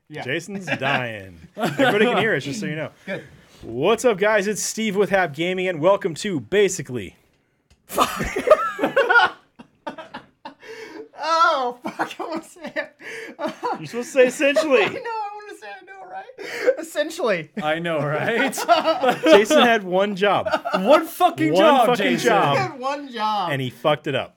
Yeah. Jason's dying. Everybody can hear us, just so you know. Good. What's up, guys? It's Steve with Hap Gaming, and welcome to Basically. Oh, fuck, I want to say it. You're supposed to say essentially. I want to say I know, right? Essentially. I know, right? Jason had one job. One fucking Jason. I had one job. And he fucked it up.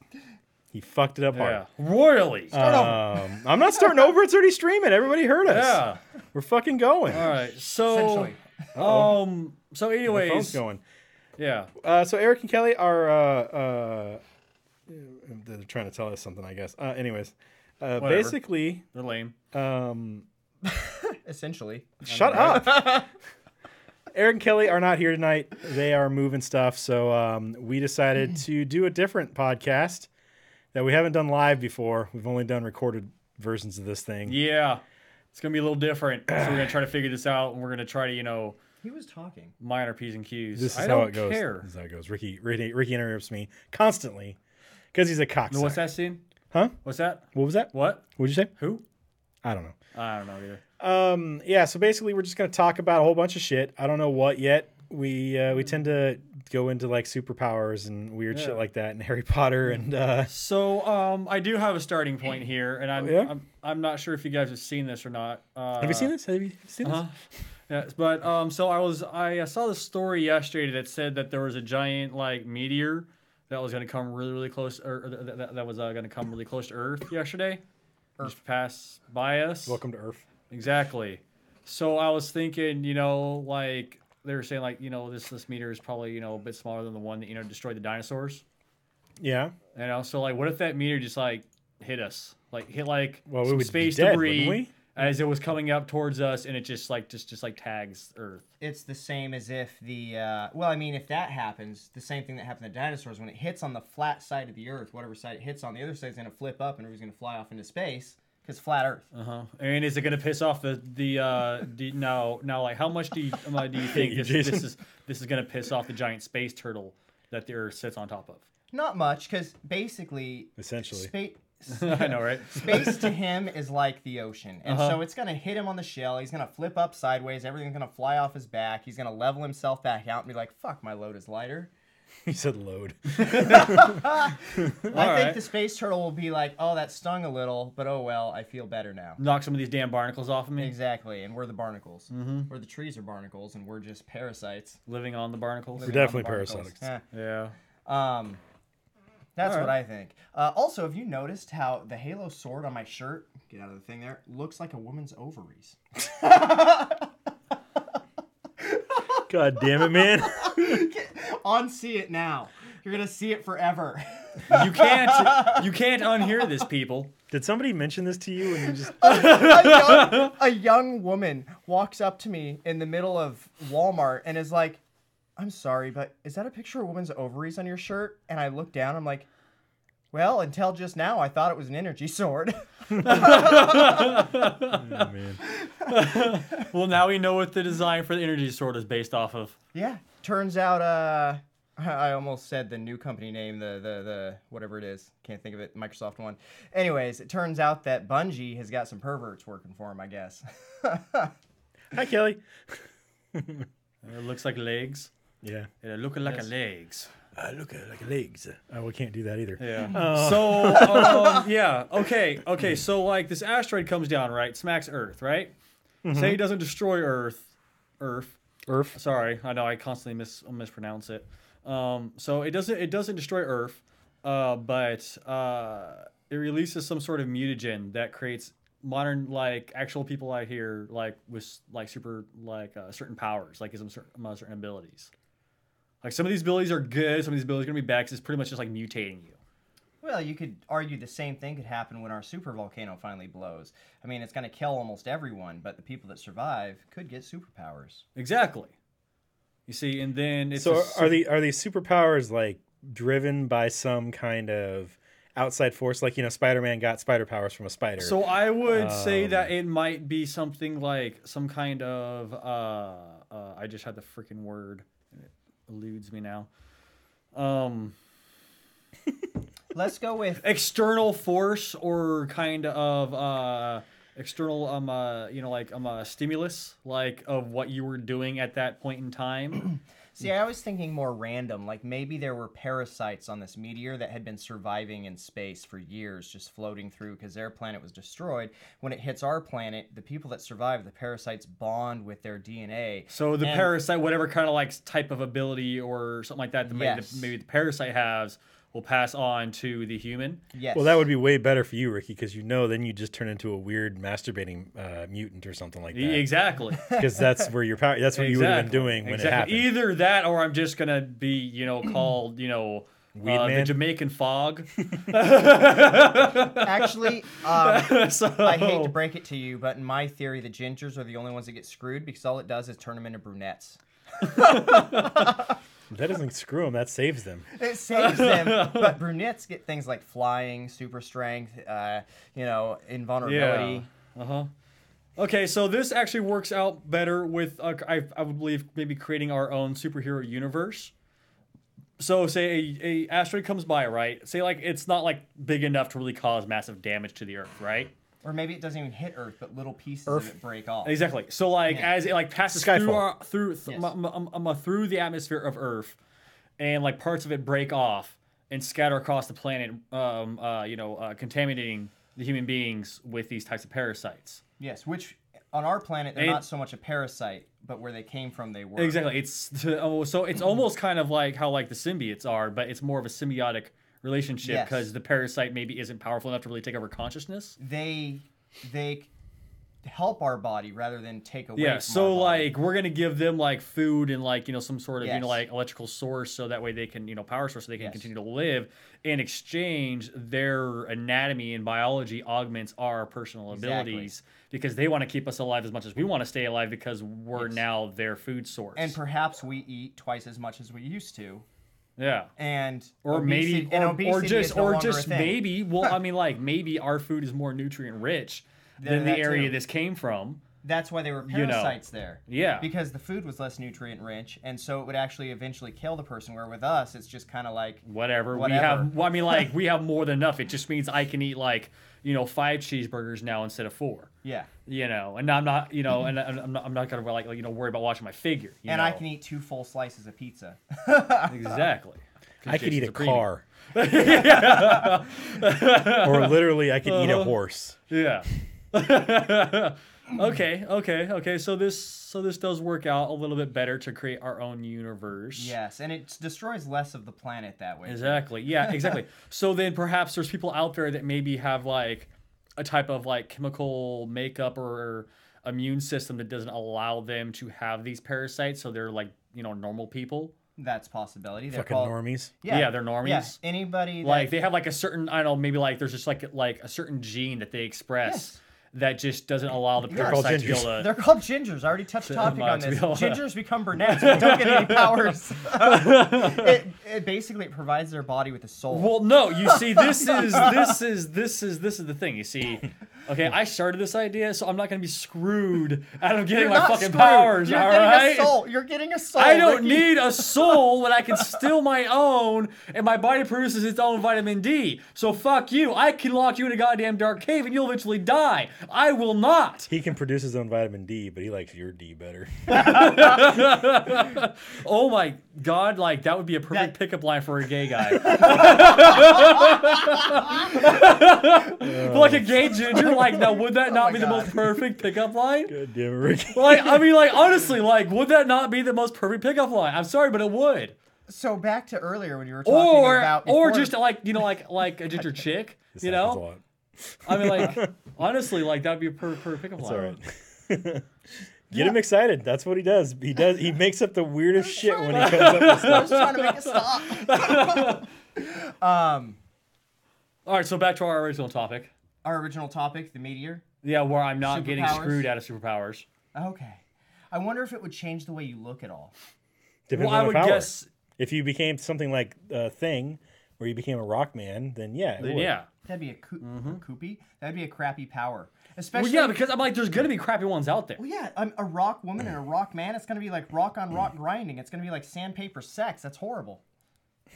He fucked it up hard. Yeah, royally. I'm not starting over. It's already streaming. Everybody heard us. Yeah. We're fucking going. All right. So, Essentially. so The anyways, phone's going. yeah. So Eric and Kelly are they're trying to tell us something, I guess. Anyways, basically, They're lame. Essentially. shut up. Eric and Kelly are not here tonight. They are moving stuff, so we decided to do a different podcast that we haven't done live before. We've only done recorded versions of this thing. Yeah. It's going to be a little different. So we're going to try to figure this out, and we're going to try to, He was talking. mind our P's and Q's. This is I how don't it goes. care. This is how it goes. Ricky interrupts me constantly because he's a cocksucker. What's that scene? Huh? What's that? What was that? What? What'd you say? Who? I don't know. I don't know either. Yeah, so basically we're just going to talk about a whole bunch of shit. I don't know what yet. We tend to go into like superpowers and weird shit like that and Harry Potter and So I do have a starting point here, and I'm not sure if you guys have seen this or not. have you seen this? Have you seen this? Yes, but so I saw this story yesterday that said that there was a giant like meteor that was going to come really close, or that was going to come really close to Earth yesterday. Just pass by us. Welcome to Earth. Exactly. So I was thinking, like they were saying, like this meteor is probably a bit smaller than the one that destroyed the dinosaurs. Yeah. So like, what if that meteor just like hit us, like hit like Well, we some would space be dead, debris wouldn't we? as it was coming up towards us, and it just like tags Earth. It's the same as if if that happens, the same thing that happened to dinosaurs, when it hits on the flat side of the Earth, whatever side it hits on, the other side's going to flip up and everybody's going to fly off into space because flat Earth. And is it going to piss off now like how much do you think this is going to piss off the giant space turtle that the Earth sits on top of? Not much, because basically... Essentially. I know, right? Space to him is like the ocean. And so it's going to hit him on the shell. He's going to flip up sideways. Everything's going to fly off his back. He's going to level himself back out and be like, fuck, my load is lighter. He said load. I think the space turtle will be like, oh, that stung a little, but oh well, I feel better now. Knock some of these damn barnacles off of me. Exactly, and we're the barnacles. Where the trees are barnacles, and we're just parasites. Living on the barnacles. We're definitely parasites. Yeah. That's what I think. Also, have you noticed how the Halo sword on my shirt, get out of the thing there, looks like a woman's ovaries? God damn it, man. See it now. You're going to see it forever. You can't unhear this, people. Did somebody mention this to you and you just... a young woman walks up to me in the middle of Walmart and is like, I'm sorry, but is that a picture of a woman's ovaries on your shirt? And I look down, I'm like, well, until just now, I thought it was an energy sword. Oh, man. Well, now we know what the design for the energy sword is based off of. Yeah, turns out, I almost said the new company name, the whatever it is. Can't think of it, Microsoft one. Anyways, it turns out that Bungie has got some perverts working for him, I guess. Hi, Kelly. It looks like legs. Yeah. It looking like a legs. Look like legs. Oh, we can't do that either. Yeah. So, yeah. Okay. So, like, this asteroid comes down, right? Smacks Earth, right? Say it doesn't destroy Earth. Sorry, I know I constantly mispronounce it. So it doesn't destroy Earth, but it releases some sort of mutagen that creates modern, like, actual people out here, like, with, like, super, like, certain powers, like, some certain abilities. Like, some of these abilities are good, some of these abilities are going to be bad, because it's pretty much just, like, mutating you. Well, you could argue the same thing could happen when our super volcano finally blows. I mean, it's going to kill almost everyone, but the people that survive could get superpowers. Exactly. You see, and then it's... So are these superpowers, like, driven by some kind of outside force? Like, Spider-Man got spider powers from a spider. So I would say that it might be something like some kind of... I just had the freaking word. It eludes me now. Let's go with... External force, or kind of external stimulus like of what you were doing at that point in time? See, I was thinking more random, like maybe there were parasites on this meteor that had been surviving in space for years, just floating through because their planet was destroyed. When it hits our planet, the people that survive, the parasites bond with their DNA. So the parasite, whatever kind of like type of ability or something like that, maybe the parasite has, will pass on to the human. Yes. Well, that would be way better for you, Ricky, because then you just turn into a weird masturbating mutant or something like that. Exactly. Because that's where your power. That's what you would have been doing when it happened. Either that, or I'm just gonna be, called, the Jamaican fog. Actually, I hate to break it to you, but in my theory, the gingers are the only ones that get screwed because all it does is turn them into brunettes. That doesn't screw them. That saves them. It saves them, but brunettes get things like flying, super strength, invulnerability. Yeah. Okay, so this actually works out better with, I would believe, maybe creating our own superhero universe. So say a asteroid comes by, right? Say like it's not like big enough to really cause massive damage to the Earth, right? Or maybe it doesn't even hit Earth, but little pieces of it break off. Exactly. So as it like passes through the atmosphere of Earth, and like parts of it break off and scatter across the planet, contaminating the human beings with these types of parasites. Yes, which on our planet they're not so much a parasite, but where they came from they were. Exactly. So it's almost kind of like how like the symbiotes are, but it's more of a symbiotic relationship because the parasite maybe isn't powerful enough to really take over consciousness. They help our body rather than take away. Yeah, so like we're gonna give them like food and like some sort of like electrical source so that way they can power source so they can continue to live. In exchange, their anatomy and biology augments our personal abilities because they want to keep us alive as much as we want to stay alive because we're now their food source. And perhaps we eat twice as much as we used to. Yeah, and or maybe, or just maybe. Well, I mean, like maybe our food is more nutrient rich than the area this came from. That's why there were parasites there. Yeah, because the food was less nutrient rich, and so it would actually eventually kill the person. Where with us, it's just kind of like whatever. We have. Well, I mean, like we have more than enough. It just means I can eat like 5 cheeseburgers now instead of 4. Yeah. And I'm not, and I'm not gonna worry about watching my figure. And I can eat 2 full slices of pizza. Exactly. I could eat a car. Or Or literally, I could eat a horse. Yeah. Okay. So this does work out a little bit better to create our own universe. Yes, and it destroys less of the planet that way. Exactly. Yeah, exactly. So then perhaps there's people out there that maybe have like a type of like chemical makeup or immune system that doesn't allow them to have these parasites, so they're like, normal people. That's a possibility. They're fucking normies. Yeah, they're normies. Yeah, anybody like they have like a certain, I don't know, maybe like there's just like a certain gene that they express that just doesn't allow the parasite to be able to... They're called gingers. I already touched the topic on this. Gingers become brunettes but don't get any powers. It basically provides their body with a soul. Well, no, you see, this is the thing. You see, okay, I started this idea, so I'm not going to be screwed out of getting my fucking powers. You're all getting right? a soul. You're getting a soul. I don't need a soul when I can steal my own, and my body produces its own vitamin D. So fuck you. I can lock you in a goddamn dark cave, and you'll eventually die. I will not. He can produce his own vitamin D, but he likes your D better. Oh my god, like that would be a perfect pickup line for a gay guy. Like a gay ginger, like now would that not be the most perfect pickup line? God damn it, Ricky. Like, I mean, like honestly, like would that not be the most perfect pickup line? I'm sorry, but it would. So back to earlier when you were talking about or just like like a ginger chick, This happens a lot. I mean, like, honestly, like, that would be a perfect pickup line. All right. Get him excited. That's what he does. He makes up the weirdest shit when he comes up with stuff. I was trying to make it stop. All right, so back to our original topic. Our original topic, the meteor. Yeah, where I'm not getting Superpowers. screwed out of superpowers. Okay. I wonder if it would change the way you look at all. Depends Well, on I the would power. guess... If you became something like a Thing, where you became a rock man, then yeah, it would. Yeah. That'd be a koopy. That'd be a crappy power. Especially, Well, yeah, because I'm like, there's going to be crappy ones out there. Well, yeah, a rock woman and a rock man, it's going to be like rock on rock grinding. It's going to be like sandpaper sex. That's horrible.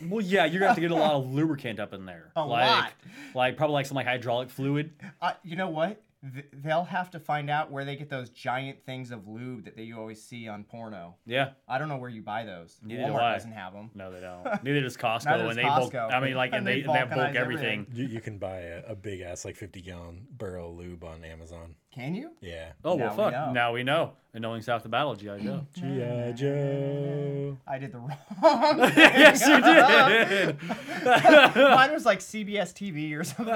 Well, yeah, you're going to have to get a lot of lubricant up in there. A lot. Like, probably like some like hydraulic fluid. You know what? they'll have to find out where they get those giant things of lube that you always see on porno. Yeah. I don't know where you buy those. Neither do Walmart I. doesn't have them. No, they don't. Neither does Costco. Neither does and they bulk. Costco. I mean, like, and they have bulk vulcanize everything. You can buy a big ass like 50-gallon barrel of lube on Amazon. Can you? Yeah. Oh, Now well, we fuck. know. Now we know. And knowing South the Battle, G.I. Joe. G.I. Joe. I did the wrong Yes, you did. Mine was like CBS TV or something.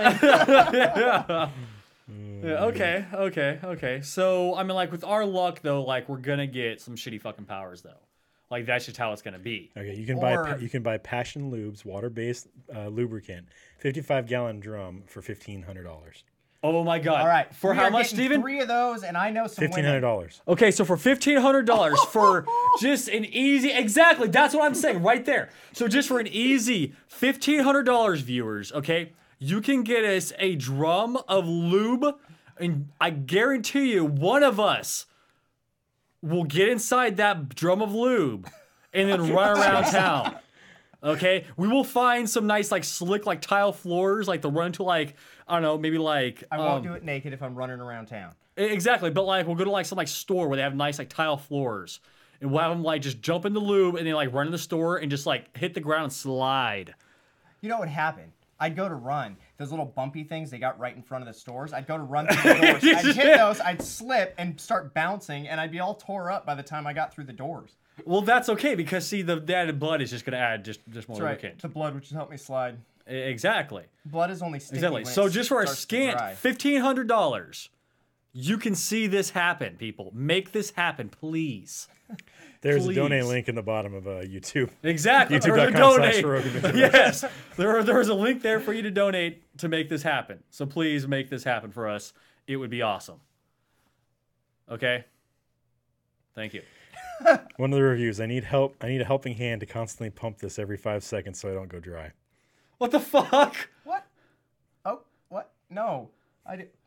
Yeah, okay. So, I mean, like, with our luck, though, like, we're gonna get some shitty fucking powers, though. Like, that's just how it's gonna be. Okay, you can Or- buy Passion Lubes water-based lubricant, 55-gallon drum for $1,500. Oh, my God. All right. For we how are much, getting Steven? 3 of those, and I know some women. $1,500. Okay, so for $1,500 for just an easy, exactly, that's what I'm saying right there. So just for an easy $1,500, viewers, okay, you can get us a drum of lube, and I guarantee you, one of us will get inside that drum of lube and then run around town. Okay, we will find some nice, like, slick, like, tile floors, like, to run to, like, I don't know, maybe, like... I won't do it naked if I'm running around town. Exactly, but, like, we'll go to, like, some, like, store where they have nice, like, tile floors. And we'll have them, like, just jump in the lube and then, like, run in the store and just, like, hit the ground and slide. You know what happened? I'd go to run. Those little bumpy things they got right in front of the stores. I'd go to run through the doors. I'd hit those, I'd slip and start bouncing, and I'd be all tore up by the time I got through the doors. Well, that's okay because, see, the added blood is just going to add just more That's right. lubricant. The blood would just help me slide. Exactly. Blood is only sticky Exactly. when So it just for a starts to scant dry. $1,500, you can see this happen, people. Make this happen, please. There's Please. a donate link in the bottom of YouTube. Exactly. Or to YouTube.com/Rogan. Yes. There's a link there for you to donate to make this happen. So please make this happen for us. It would be awesome. Okay? Thank you. One of the reviews. I need help. I need a helping hand to constantly pump this every 5 seconds so I don't go dry. What the fuck? What? Oh, what? No.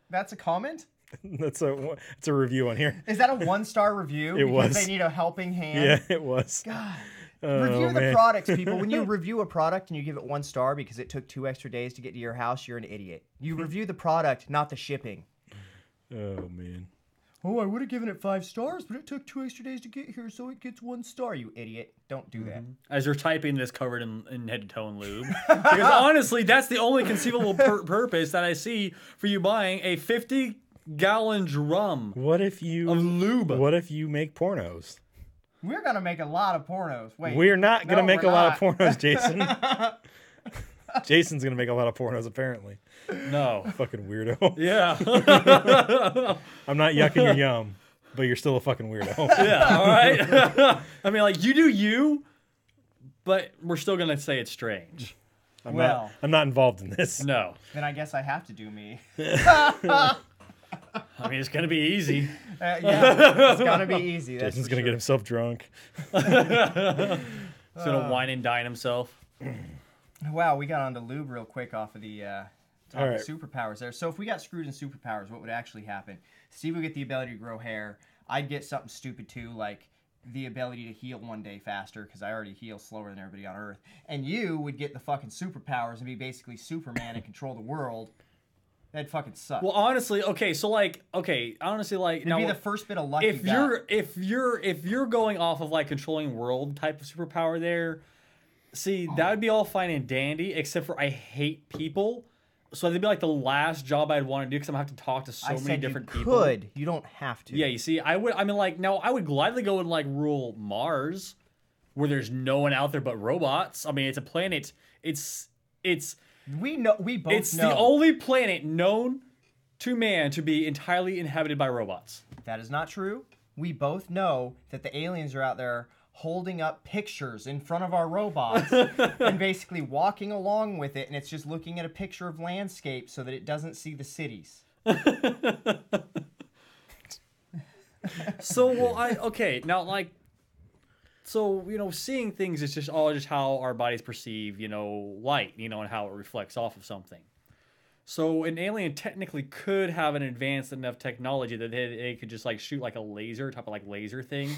That's a comment? It's a review on here. Is that a 1-star review? It because was. They need a helping hand? Yeah, it was. God. Oh, Review the man. products, people. When you review a product and you give it 1 star because it took 2 extra days to get to your house, you're an idiot. You review the product, not the shipping. Oh man. Oh, I would have given it 5 stars, but it took 2 extra days to get here, so it gets 1 star, you idiot. Don't do that. As you're typing this covered in head to toe in lube. Because honestly, that's the only conceivable purpose that I see for you buying a 50-gallon drum What if you of lube. What if you make pornos? We're going to make a lot of pornos. Wait. We're not gonna No, make we're a lot not. of pornos, Jason. Jason's gonna make a lot of pornos, apparently. No. Fucking weirdo. Yeah. I'm not yucking your yum, but you're still a fucking weirdo. Yeah, all right? I mean, like, you do you, but we're still going to say it's strange. I'm Well. not involved in this. No. Then I guess I have to do me. I mean, it's going to be easy. Yeah, it's going to be easy. That's Jason's for gonna sure. get himself drunk. He's going to wine and dine himself. Wow, we got onto lube real quick off of the top All of right. superpowers there. So if we got screwed in superpowers, what would actually happen? Steve would get the ability to grow hair. I'd get something stupid too, like the ability to heal 1 day faster, because I already heal slower than everybody on Earth. And you would get the fucking superpowers and be basically Superman and control the world. That'd fucking suck. Well, honestly, okay, so like, honestly, like, It'd be the first bit of luck if you got. if you're going off of like controlling world type of superpower there, see, that would be all fine and dandy, except for I hate people. So that'd be like the last job I'd want to do because I'm gonna have to talk to so I many said different you people. could. You don't have to. Yeah, you see, I would gladly go and like rule Mars, where there's no one out there but robots. I mean, it's a planet. It's We know. We both it's know. the only planet known to man to be entirely inhabited by robots. That is not true. We both know that the aliens are out there holding up pictures in front of our robots and basically walking along with it, and it's just looking at a picture of landscape so that it doesn't see the cities. So, now like, so, seeing things is just all just how our bodies perceive, light, and how it reflects off of something. So an alien technically could have an advanced enough technology that they could just like shoot like a laser type of like laser thing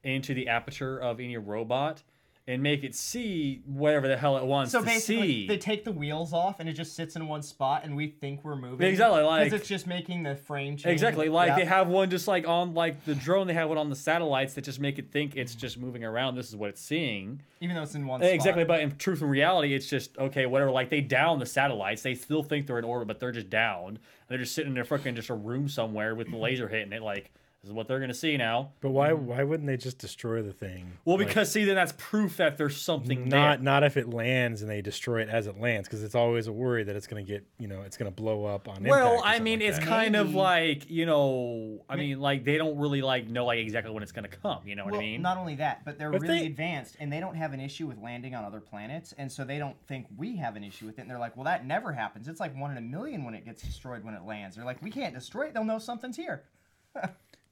into the aperture of any robot and make it see whatever the hell it wants So to basically, see. they take the wheels off, and it just sits in one spot, and we think we're moving. Exactly, like because it's just making the frame change. exactly like Yeah. they have one just like on like the drone. They have one on the satellites that just make it think it's just moving around. This is what it's seeing. Even though it's in one spot. Exactly, but in truth and reality, it's just okay, whatever. Like they down the satellites, they still think they're in orbit, but they're just down. And they're just sitting in their fucking just a room somewhere with the laser hitting it. Like this is what they're gonna see now. But why wouldn't they just destroy the thing? Well, Like, because see, then that's proof that there's something there. not if it lands and they destroy it as it lands, because it's always a worry that it's gonna get it's gonna blow up on impact. Well, or I something mean, like it's that. kind of like I mean, like they don't really like know like exactly when it's gonna come. You know what I Well, mean? not only that, but they're But really they- advanced, and they don't have an issue with landing on other planets, and so they don't think we have an issue with it. And they're like, well, that never happens. It's like 1 in a million when it gets destroyed when it lands. They're like, we can't destroy it. They'll know something's here.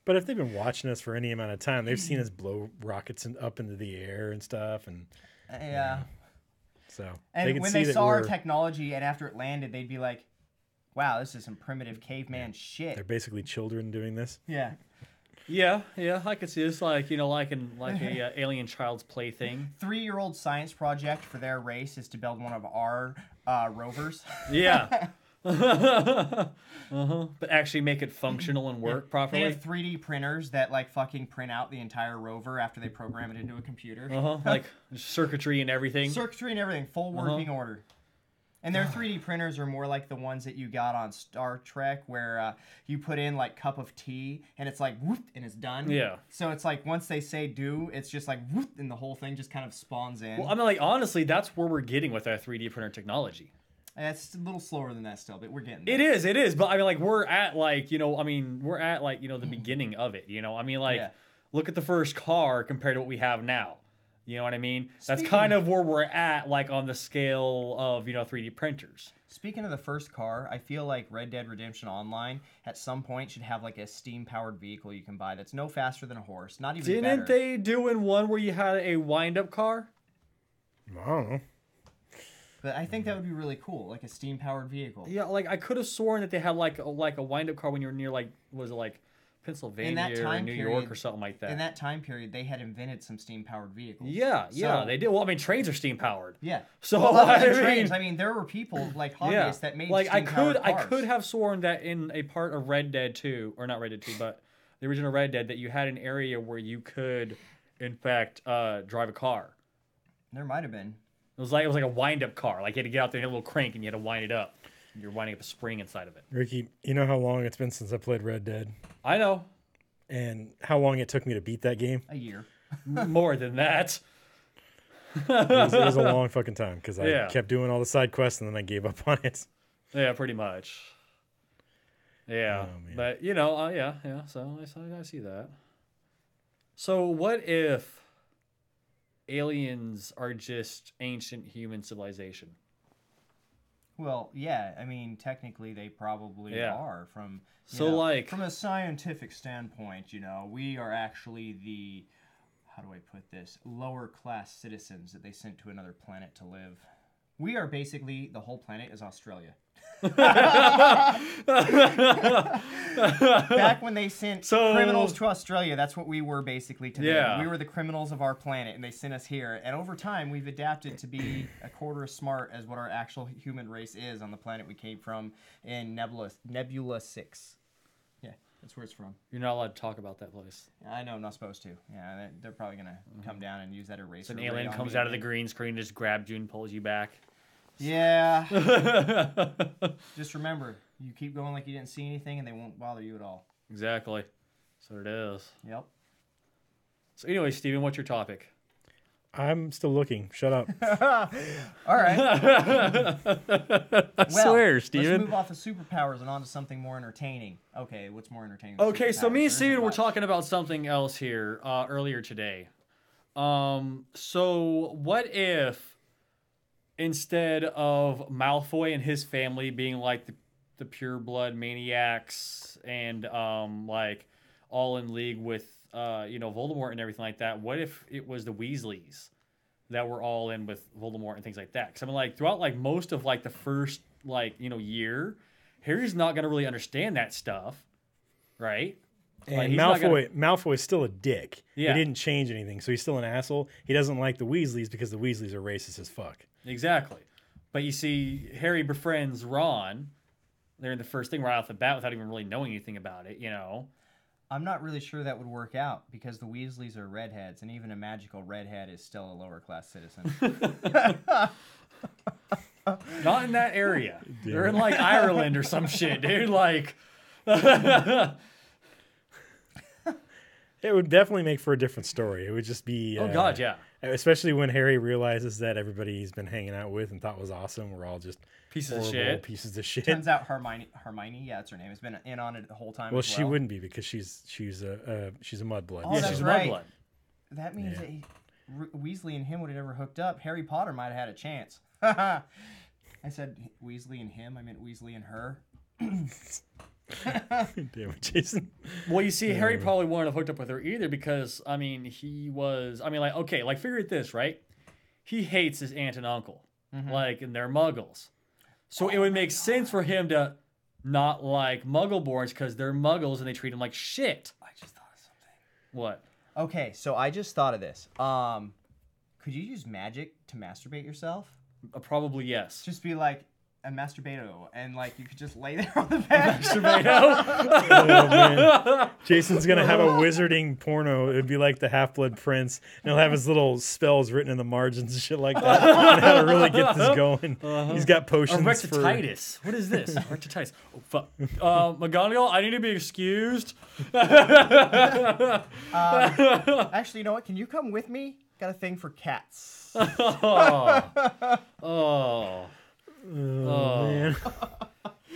But if they've been watching us for any amount of time, they've seen us blow rockets up into the air and stuff, and Yeah. so And they can when see they that saw our we're- technology, and after it landed, they'd be like, wow, this is some primitive caveman shit. they're basically children doing this. Yeah. Yeah, I could see this like like a alien child's play thing. 3-year-old science project for their race is to build one of our rovers. Yeah. But actually make it functional and work They properly. have 3D printers that like fucking print out the entire rover after they program it into a computer. Like circuitry and everything. Circuitry and everything, full working order. And their 3D printers are more like the ones that you got on Star Trek, where you put in like cup of tea and it's like whoop and it's done. Yeah. So it's like once they say do, it's just like whoop and the whole thing just kind of spawns in. Well, I mean, like honestly, that's where we're getting with our 3D printer technology. It's a little slower than that still, but we're getting there. It is. But I mean, like we're at like we're at like the beginning of it. I mean, like Yeah. look at the first car compared to what we have now. You know what I mean? That's Speaking- kind of where we're at, like on the scale of 3D printers. Speaking of the first car, I feel like Red Dead Redemption Online at some point should have like a steam-powered vehicle you can buy that's no faster than a horse, not even Didn't better. they do in one where you had a wind-up car? I don't know. But I think that would be really cool, like a steam-powered vehicle. Yeah, like I could have sworn that they had like a wind-up car when you were near was it like Pennsylvania or time New period- York or something like that. In that time period, they had invented some steam-powered vehicles. Yeah, So- they did. Well, I mean, trains are steam-powered. Yeah. So Well, other than I mean- trains, I mean, there were people like hobbyists that made like steam-powered I cars. could have sworn that in a part of Red Dead 2, or not Red Dead 2, but the original Red Dead, that you had an area where you could, in fact, drive a car. There might have been. It was like a wind-up car. Like you had to get out there and hit a little crank, and you had to wind it up. And you're winding up a spring inside of it. Ricky, you know how long it's been since I played Red Dead, I know. and how long it took me to beat that game. A year. More than that. It was a long fucking time because I Yeah. kept doing all the side quests and then I gave up on it. Yeah, pretty much. Yeah, Oh, man. but yeah. So I see that. So what if aliens are just ancient human civilization? Well, yeah. I mean, technically, they probably Yeah. are from. you So, know, like- from a scientific standpoint, we are actually the. How do I put this? Lower class citizens that they sent to another planet to live. We are basically the whole planet is Australia. Back when they sent So- criminals to Australia, that's what we were basically to them. Yeah. We were the criminals of our planet, and they sent us here. And over time, we've adapted to be a quarter as smart as what our actual human race is on the planet we came from in Nebula 6. Yeah, that's where it's from. You're not allowed to talk about that place. I know I'm not supposed to. Yeah, they're probably going to come down and use that eraser. So an ray alien on comes me out of the again. green screen, just grabs you and pulls you back. Yeah. Just remember, you keep going like you didn't see anything, and they won't bother you at all. Exactly. That's what it is. Yep. So anyway, Steven, what's your topic? I'm still looking. Shut up. All right. I swear, Steven. Let's move off of superpowers and on to something more entertaining. Okay, what's more entertaining? than Okay, so superpowers? me and There Steven isn't were much. talking about something else here earlier today. So what if instead of Malfoy and his family being like the pure blood maniacs and like all in league with Voldemort and everything like that, what if it was the Weasleys that were all in with Voldemort and things like that? Because I mean, like throughout like most of like the first year, Harry's not gonna really understand that stuff, right? Like, And he's not Malfoy's still a dick. Yeah. He didn't change anything, so he's still an asshole. He doesn't like the Weasleys because the Weasleys are racist as fuck. Exactly. But you see, Harry befriends Ron. They're in the first thing right off the bat without even really knowing anything about it, you know. I'm not really sure that would work out because the Weasleys are redheads, and even a magical redhead is still a lower class citizen. Not in that area. They're in like Ireland or some shit, dude. Like, It would definitely make for a different story. It would just be... oh god, yeah. Especially when Harry realizes that everybody he's been hanging out with and thought was awesome were all just Pieces of horrible shit. pieces of shit. Turns out Hermione, yeah, that's her name, has been in on it the whole time. Well, as she wouldn't be because she's a mudblood. Oh, Yeah, that's she's a right. mudblood. That means Yeah. that Weasley and him would have never hooked up. Harry Potter might have had a chance. I said Weasley and him. I meant Weasley and her. Damn it, Jason. Well, you see, Harry probably wouldn't have hooked up with her either because, I mean, okay, like, figure it this, right? He hates his aunt and uncle, like, and they're muggles. So it would make sense for him to not like muggle-borns because they're muggles and they treat him like shit. I just thought of something. What? Okay, so I just thought of this. Could you use magic to masturbate yourself? Probably yes. Just be like a masturbato, and like you could just lay there on the bed. Oh, man. Jason's gonna have a wizarding porno. It'd be like the Half-Blood Prince, and he'll have his little spells written in the margins and shit like that, and how to really get this going. He's got potions for... Rectitis. What is this? Rectitis. Oh, fuck. McGonagall, I need to be excused. Actually, you know what? Can you come with me? Got a thing for cats. Oh, man.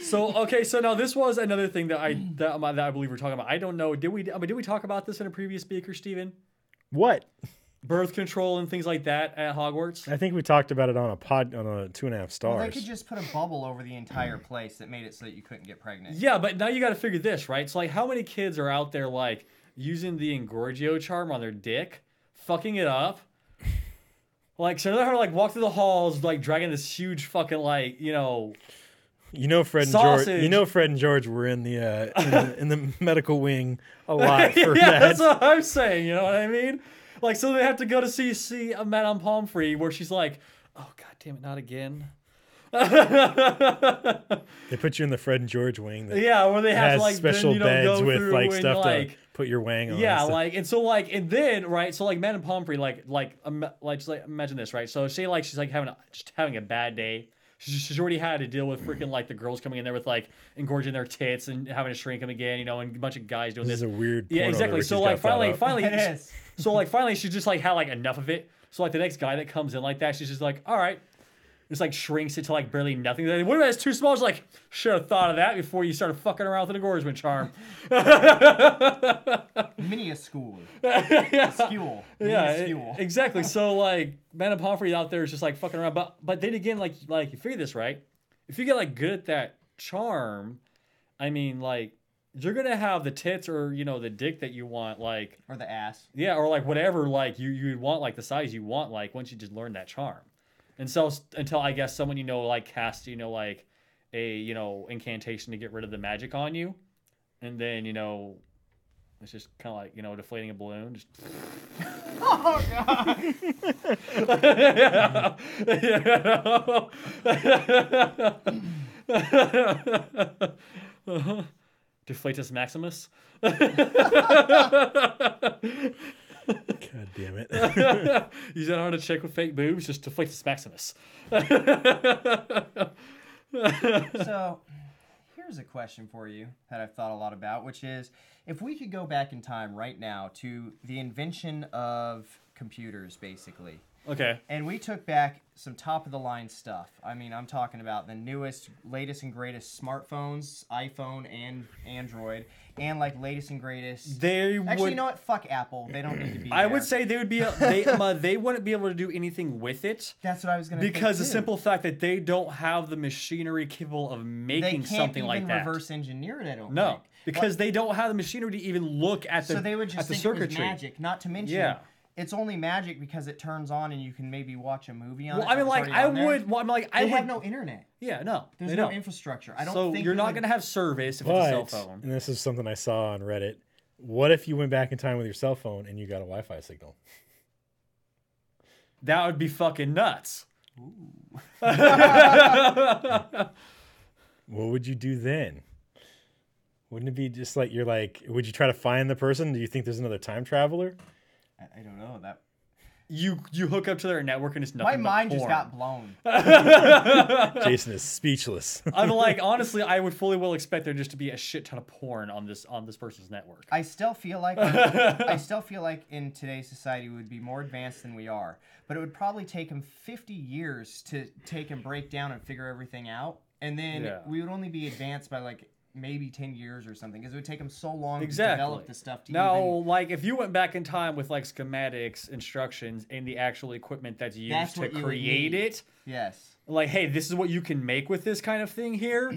So okay, so now this was another thing that I believe we're talking about. I don't know. Did we talk about this in a previous BEIKR, Steven? What? Birth control and things like that at Hogwarts? I think we talked about it on a 2.5 stars. Well, they could just put a bubble over the entire place that made it so that you couldn't get pregnant. Yeah, but now you got to figure this, right? So like, how many kids are out there like using the Engorgio charm on their dick, fucking it up? Like, so they're like walk through the halls, like dragging this huge fucking like, Fred and George. Fred and George were in the in the medical wing a lot for yeah, that. that's what I'm saying. You know what I mean? Like, so they have to go to see a Madame Pomfrey where she's like, "Oh god damn it, not again." They put you in the Fred and George wing. That yeah, where they have has to, like special then, beds go with through like and, stuff like, to put your wang on. yeah, and like, and so like, and then right, so like Madame Pomfrey, just imagine this, right? So she's like having a bad day. She's already had to deal with freaking like the girls coming in there with like engorging their tits and having to shrink them again, and a bunch of guys doing this. This is a weird. Yeah, porno exactly. that So Richie's like got thought up. It is. so like finally she just like had like enough of it. So like the next guy that comes in like that, she's just like, all right. Just like shrinks it to like barely nothing. Like, what if it's too small? She's like, should have thought of that before you started fucking around with an engorgement charm. Mini a school. Yeah. Skewel. Yeah, exactly. So like Madame Pomfrey out there is just like fucking around. But then again, like you figure this, right? If you get like good at that charm, I mean like you're gonna have the tits or the dick that you want, like, Or the ass. yeah, or like whatever like you'd want, like the size you want, like once you just learn that charm. And so until I guess someone like casts like a incantation to get rid of the magic on you, and then it's just kind of like deflating a balloon. Just Oh god. Deflatus Maximus. God damn it. You don't know how to check with fake boobs, just Deflatus Maximus. So, here's a question for you that I've thought a lot about, which is, if we could go back in time right now to the invention of computers, basically, Okay. and we took back some top-of-the-line stuff. I mean, I'm talking about the newest, latest and greatest smartphones, iPhone and Android, and like latest and greatest. Actually, you know what? Fuck Apple. They don't need to be. I there. would say they would be. They wouldn't be able to do anything with it. That's what I was gonna. Because the think too. simple fact that they don't have the machinery capable of making something like that. They can't even reverse engineer it. I don't No, think. because they don't have the machinery to even look at the. So they would just at the think circuitry. it was magic. Not to mention. Yeah. It's only magic because it turns on and you can maybe watch a movie on it. Well, I mean, like I would. Well, I'm like I They would. have no internet. Yeah, no. There's they no don't. infrastructure. I don't So think you're we not would- going to have service if it's a cell But, phone. and this is something I saw on Reddit, What if you went back in time with your cell phone and you got a Wi-Fi signal? That would be fucking nuts. What would you do then? Wouldn't it be just like would you try to find the person? Do you think there's another time traveler? I don't know that. You hook up to their network and it's nothing. My mind but just porn. got blown. Jason is speechless. I'm like, honestly, I would fully well expect there just to be a shit ton of porn on this person's network. I still feel like in today's society we would be more advanced than we are, but it would probably take them 50 years to take and break down and figure everything out, and then we would only be advanced by like maybe 10 years or something, because it would take them so long to develop the stuff to like if you went back in time with like schematics, instructions, and the actual equipment that's used to create it, yes, like, hey, this is what you can make with this kind of thing here,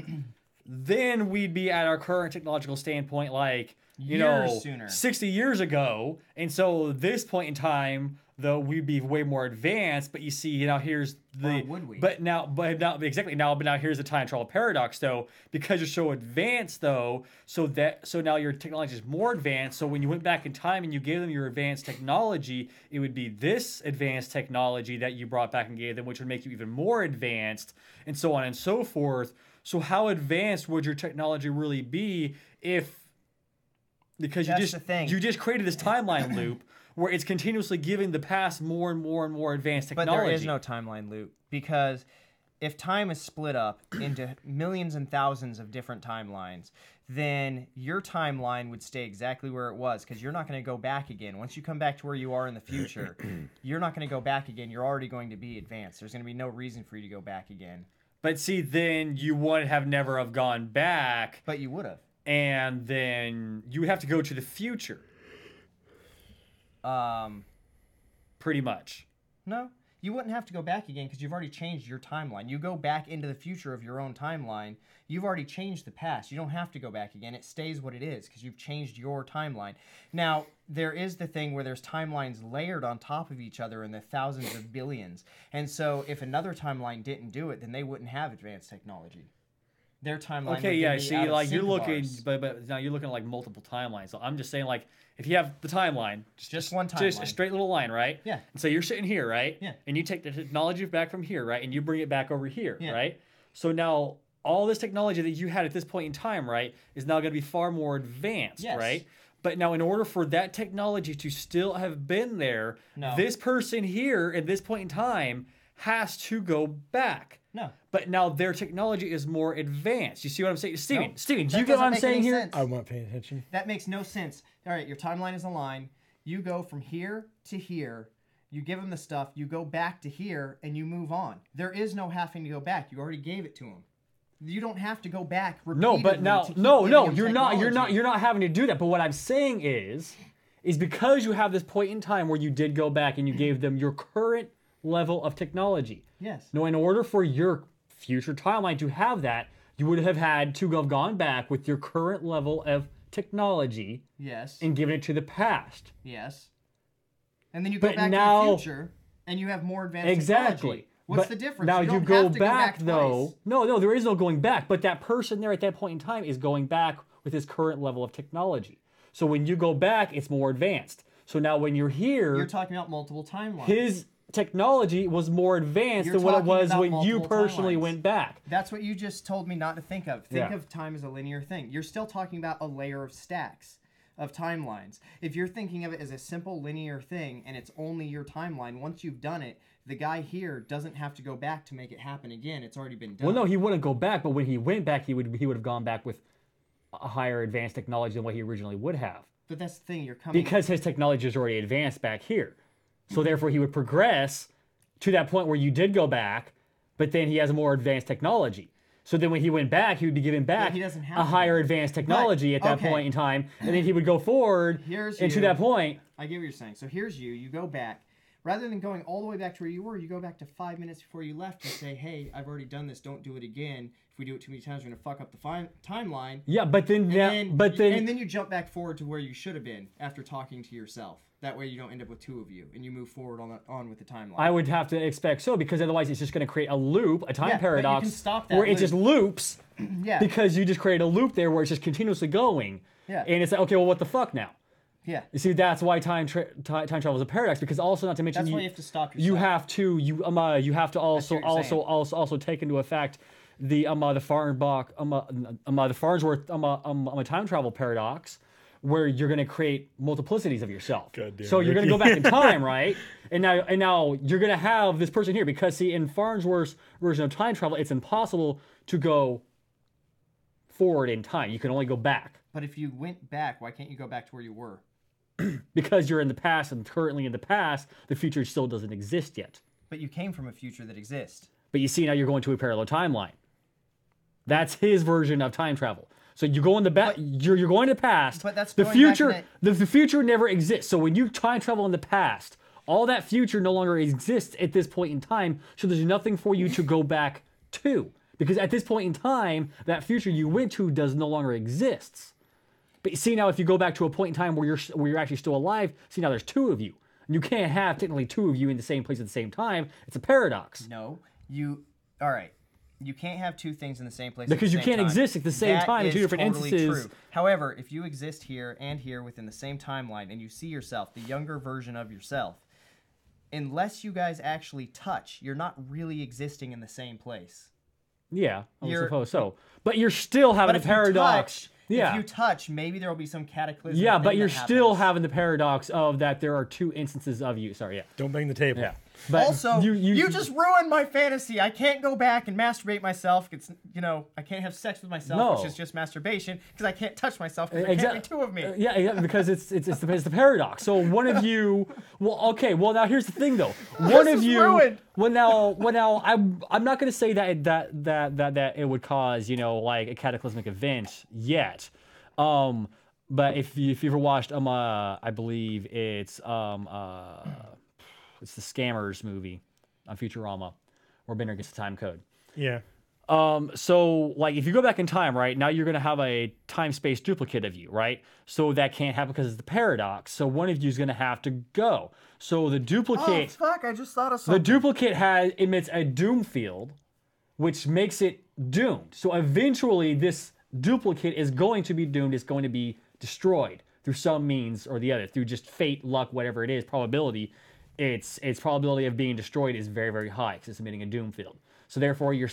then we'd be at our current technological standpoint, like, you know, sooner. 60 years ago. And so this point in time, though, we'd be way more advanced. But you see, you know, here's the. Or would we? But now here's the time travel paradox, though, because you're so advanced, though. So now your technology is more advanced. So when you went back in time and you gave them your advanced technology, it would be this advanced technology that you brought back and gave them, which would make you even more advanced, and so on and so forth. So how advanced would your technology really be because you just created this timeline loop where it's continuously giving the past more and more and more advanced technology. But there is no timeline loop, because if time is split up into millions and thousands of different timelines, then your timeline would stay exactly where it was, because you're not going to go back again. Once you come back to where you are in the future, you're not going to go back again. You're already going to be advanced. There's going to be no reason for you to go back again. But see, then you would have never have gone back. But you would have. And then you would have to go to the future. Pretty much. No, you wouldn't have to go back again, because you've already changed your timeline. You go back into the future of your own timeline. You've already changed the past. You don't have to go back again. It stays what it is, because you've changed your timeline. Now, there is the thing where there's timelines layered on top of each other in the thousands of billions. And so if another timeline didn't do it, then they wouldn't have advanced technology. Their timeline. Okay, yeah. See, like you're looking, but now you're looking at like multiple timelines. So I'm just saying, like, if you have the timeline, just one timeline, just a straight little line, right? Yeah. And so you're sitting here, right? Yeah. And you take the technology back from here, right? And you bring it back over here, yeah. right? So now all this technology that you had at this point in time, right, is now going to be far more advanced, yes. right? But now, in order for that technology to still have been there, this person here at this point in time has to go back. No. But now their technology is more advanced. You see what I'm saying? Steven, No. Steven, do you get what I'm saying here? I'm not paying attention. That makes no sense. All right, your timeline is a line. You go from here to here. You give them the stuff. You go back to here, and you move on. There is no having to go back. You already gave it to them. You don't have to go back repeatedly. No, but now, you're not having to do that. But what I'm saying is because you have this point in time where you did go back and you gave them your current level of technology. Yes. No, in order for your future timeline to have that, you would have had to have gone back with your current level of technology. Yes. And given it to the past. Yes. And then you go back to the future, and you have more advanced technology. What's the difference? Now you go back though. No, there is no going back. But that person there at that point in time is going back with his current level of technology. So when you go back, it's more advanced. So now when you're here, you're talking about multiple timelines. His technology was more advanced than what it was when you personally went back. That's what you just told me not to think of. Think of time as a linear thing. You're still talking about a layer of stacks of timelines. If you're thinking of it as a simple linear thing and it's only your timeline, once you've done it, the guy here doesn't have to go back to make it happen again. It's already been done. Well, no, he wouldn't go back, but when he went back, he would have gone back with a higher advanced technology than what he originally would have. But that's the thing, you're coming... Because his technology is already advanced back here. So therefore, he would progress to that point where you did go back, but then he has a more advanced technology. So then when he went back, he would be given back a higher advanced technology at that point in time, and then he would go forward to that point. I get what you're saying. So here's you go back. Rather than going all the way back to where you were, you go back to 5 minutes before you left and say, hey, I've already done this, don't do it again. If we do it too many times, we're going to fuck up the timeline. Yeah, but then... And then you jump back forward to where you should have been after talking to yourself. That way you don't end up with two of you, and you move forward on with the timeline. I would have to expect so, because otherwise it's just going to create a loop, a time paradox, but you can stop that where loop. it just loops. Yeah. Because you just create a loop there where it's just continuously going. Yeah. And it's like, okay, well, what the fuck now? Yeah. You see, that's why time travel is a paradox. Because also, not to mention, That's why you have to stop yourself. You have to also take into effect the Farnsworth time travel paradox, where you're going to create multiplicities of yourself. So you're going to go back in time, right? And now you're going to have this person here, because see, in Farnsworth's version of time travel, it's impossible to go forward in time. You can only go back. But if you went back, why can't you go back to where you were? Because you're in the past, and currently in the past, the future still doesn't exist yet. But you came from a future that exists. But you see, now you're going to a parallel timeline. That's his version of time travel. So you go in the back, you're going to the past. But that's the going future. back in The future never exists. So when you time travel in the past, all that future no longer exists at this point in time. So there's nothing for you to go back to, because at this point in time, that future you went to no longer exists. But you see, now if you go back to a point in time where you're actually still alive, see, now there's two of you. And you can't have technically two of you in the same place at the same time. It's a paradox. No, all right. You can't have two things in the same place because at the you same can't time. exist at the same time in two different totally instances. True. However, if you exist here and here within the same timeline, and you see yourself, the younger version of yourself, unless you guys actually touch, you're not really existing in the same place. Yeah, I suppose so. But you're still having a paradox. If you touch, maybe there will be some cataclysm. Yeah, but you're still having the paradox of that there are two instances of you. Sorry, yeah. Don't bang the table. Yeah. But also, you just ruined my fantasy. I can't go back and masturbate myself. It's I can't have sex with myself, which is just masturbation, because I can't touch myself because there can't be two of me. Yeah, because it's the paradox. So one of you, well now here's the thing though. One of you, ruined. well now I'm not gonna say that it would cause like a cataclysmic event yet. But if you ever watched I believe it's the Scammers movie on Futurama, where Bender gets the time code. Yeah. So like if you go back in time, right, now you're gonna have a time-space duplicate of you, right? So that can't happen because it's the paradox. So one of you is gonna have to go. So the duplicate. Oh fuck! I just thought of something. The duplicate emits a doom field, which makes it doomed. So eventually, this duplicate is going to be doomed. It's going to be destroyed through some means or the other, through just fate, luck, whatever it is, probability. Its probability of being destroyed is very, very high because it's emitting a doom field. So therefore, your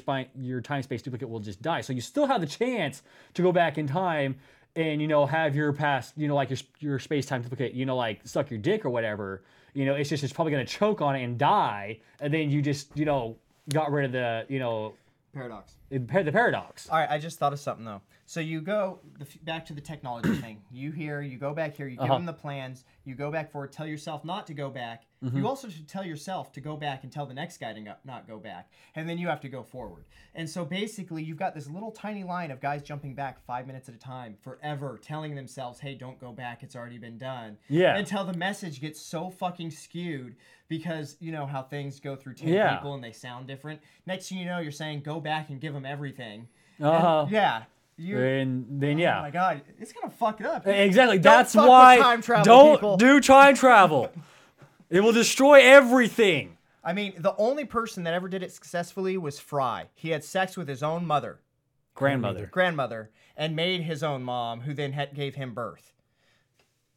time-space duplicate will just die. So you still have the chance to go back in time and have your past, like your space-time duplicate, like suck your dick or whatever. It's probably gonna choke on it and die, and then you just got rid of the paradox. The paradox. All right, I just thought of something though. So you go back to the technology thing. You go back here, you give them the plans, you go back forward, tell yourself not to go back. Mm-hmm. You also should tell yourself to go back and tell the next guy to not go back. And then you have to go forward. And so basically you've got this little tiny line of guys jumping back 5 minutes at a time forever, telling themselves, hey, don't go back, it's already been done. Yeah. Until the message gets so fucking skewed because you know how things go through 10 people and they sound different. Next thing you know, you're saying go back and give them everything. Uh-huh. And, yeah. And then Oh my god, it's gonna fuck it up. Exactly. Don't That's fuck with why time travel, don't people. do time travel. It will destroy everything. I mean, the only person that ever did it successfully was Fry. He had sex with his own grandmother, and made his own mom, who then gave him birth.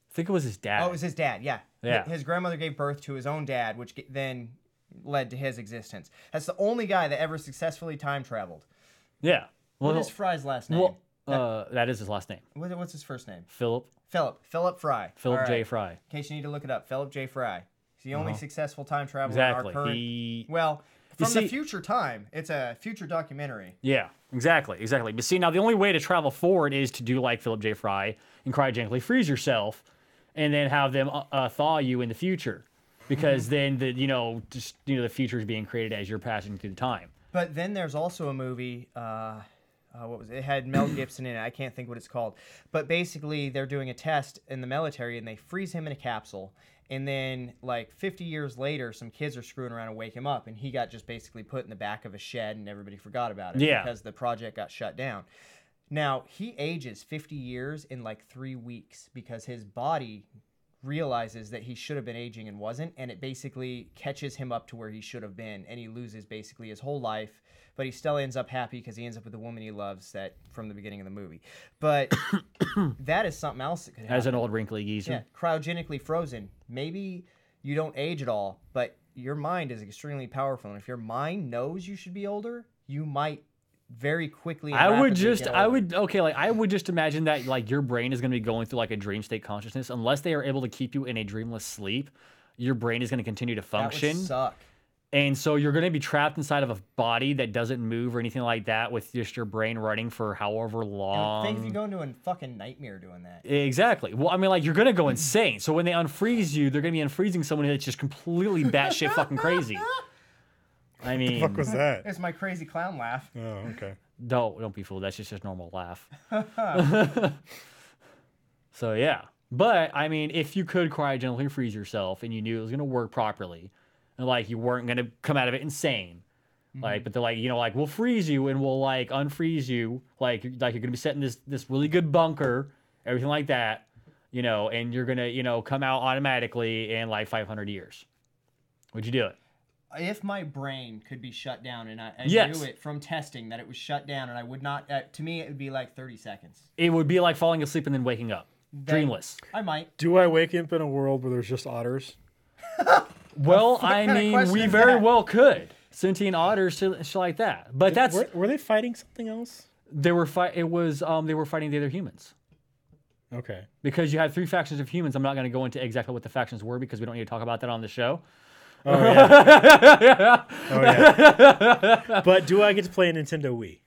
I think it was his dad. Oh, it was his dad. Yeah. Yeah. His grandmother gave birth to his own dad, which then led to his existence. That's the only guy that ever successfully time traveled. Yeah. What is Fry's last name? That is his last name. What's his first name? Philip Fry. All J. Fry. In case you need to look it up, Philip J. Fry. He's the only successful time traveler Exactly. in our current... From the future time. It's a future documentary. Yeah, exactly. But see, now the only way to travel forward is to do like Philip J. Fry and cryogenically freeze yourself, and then have them thaw you in the future, because then the future is being created as you're passing through the time. But then there's also a movie. What was it? It had Mel Gibson in it. I can't think what it's called. But basically, they're doing a test in the military, and they freeze him in a capsule. And then, like 50 years later, some kids are screwing around and wake him up, and he got just basically put in the back of a shed, and everybody forgot about it because the project got shut down. Now, he ages 50 years in like 3 weeks because his body realizes that he should have been aging and wasn't, and it basically catches him up to where he should have been, and he loses basically his whole life, but he still ends up happy because he ends up with the woman he loves that from the beginning of the movie. But that is something else that could happen. As an old wrinkly geezer. Yeah, cryogenically frozen. Maybe you don't age at all, but your mind is extremely powerful, and if your mind knows you should be older, you might very quickly and I would just imagine that like your brain is going to be going through like a dream state consciousness. Unless they are able to keep you in a dreamless sleep, your brain is going to continue to function. That would suck. And so you're going to be trapped inside of a body that doesn't move or anything like that, with just your brain running for however long. Think if you go into a fucking nightmare doing that. Exactly. Well, I mean, like, you're going to go insane. So when they unfreeze you, they're going to be unfreezing someone that's just completely batshit fucking crazy. I mean, What the fuck was that? It's my crazy clown laugh. Oh, okay. don't be fooled. That's just a normal laugh. So yeah. But I mean, if you could cryogenically freeze yourself and you knew it was going to work properly, and like you weren't going to come out of it insane, like, but they're like, like, we'll freeze you and we'll like unfreeze you, like you're going to be set in this really good bunker, everything like that, and you're going to come out automatically in like 500 years. Would you do it? If my brain could be shut down and I Yes. knew it from testing that it was shut down and I would not, to me it would be like 30 seconds. It would be like falling asleep and then waking up, dreamless. I might. Do I wake up in a world where there's just otters? Well, I kind of mean, question we is very that? well could. Sentient otters, shit like that. But that's Were they fighting something else? they were they were fighting the other humans. Okay. Because you had 3 factions of humans. I'm not going to go into exactly what the factions were because we don't need to talk about that on the show. Oh yeah. Oh yeah. But do I get to play a Nintendo Wii?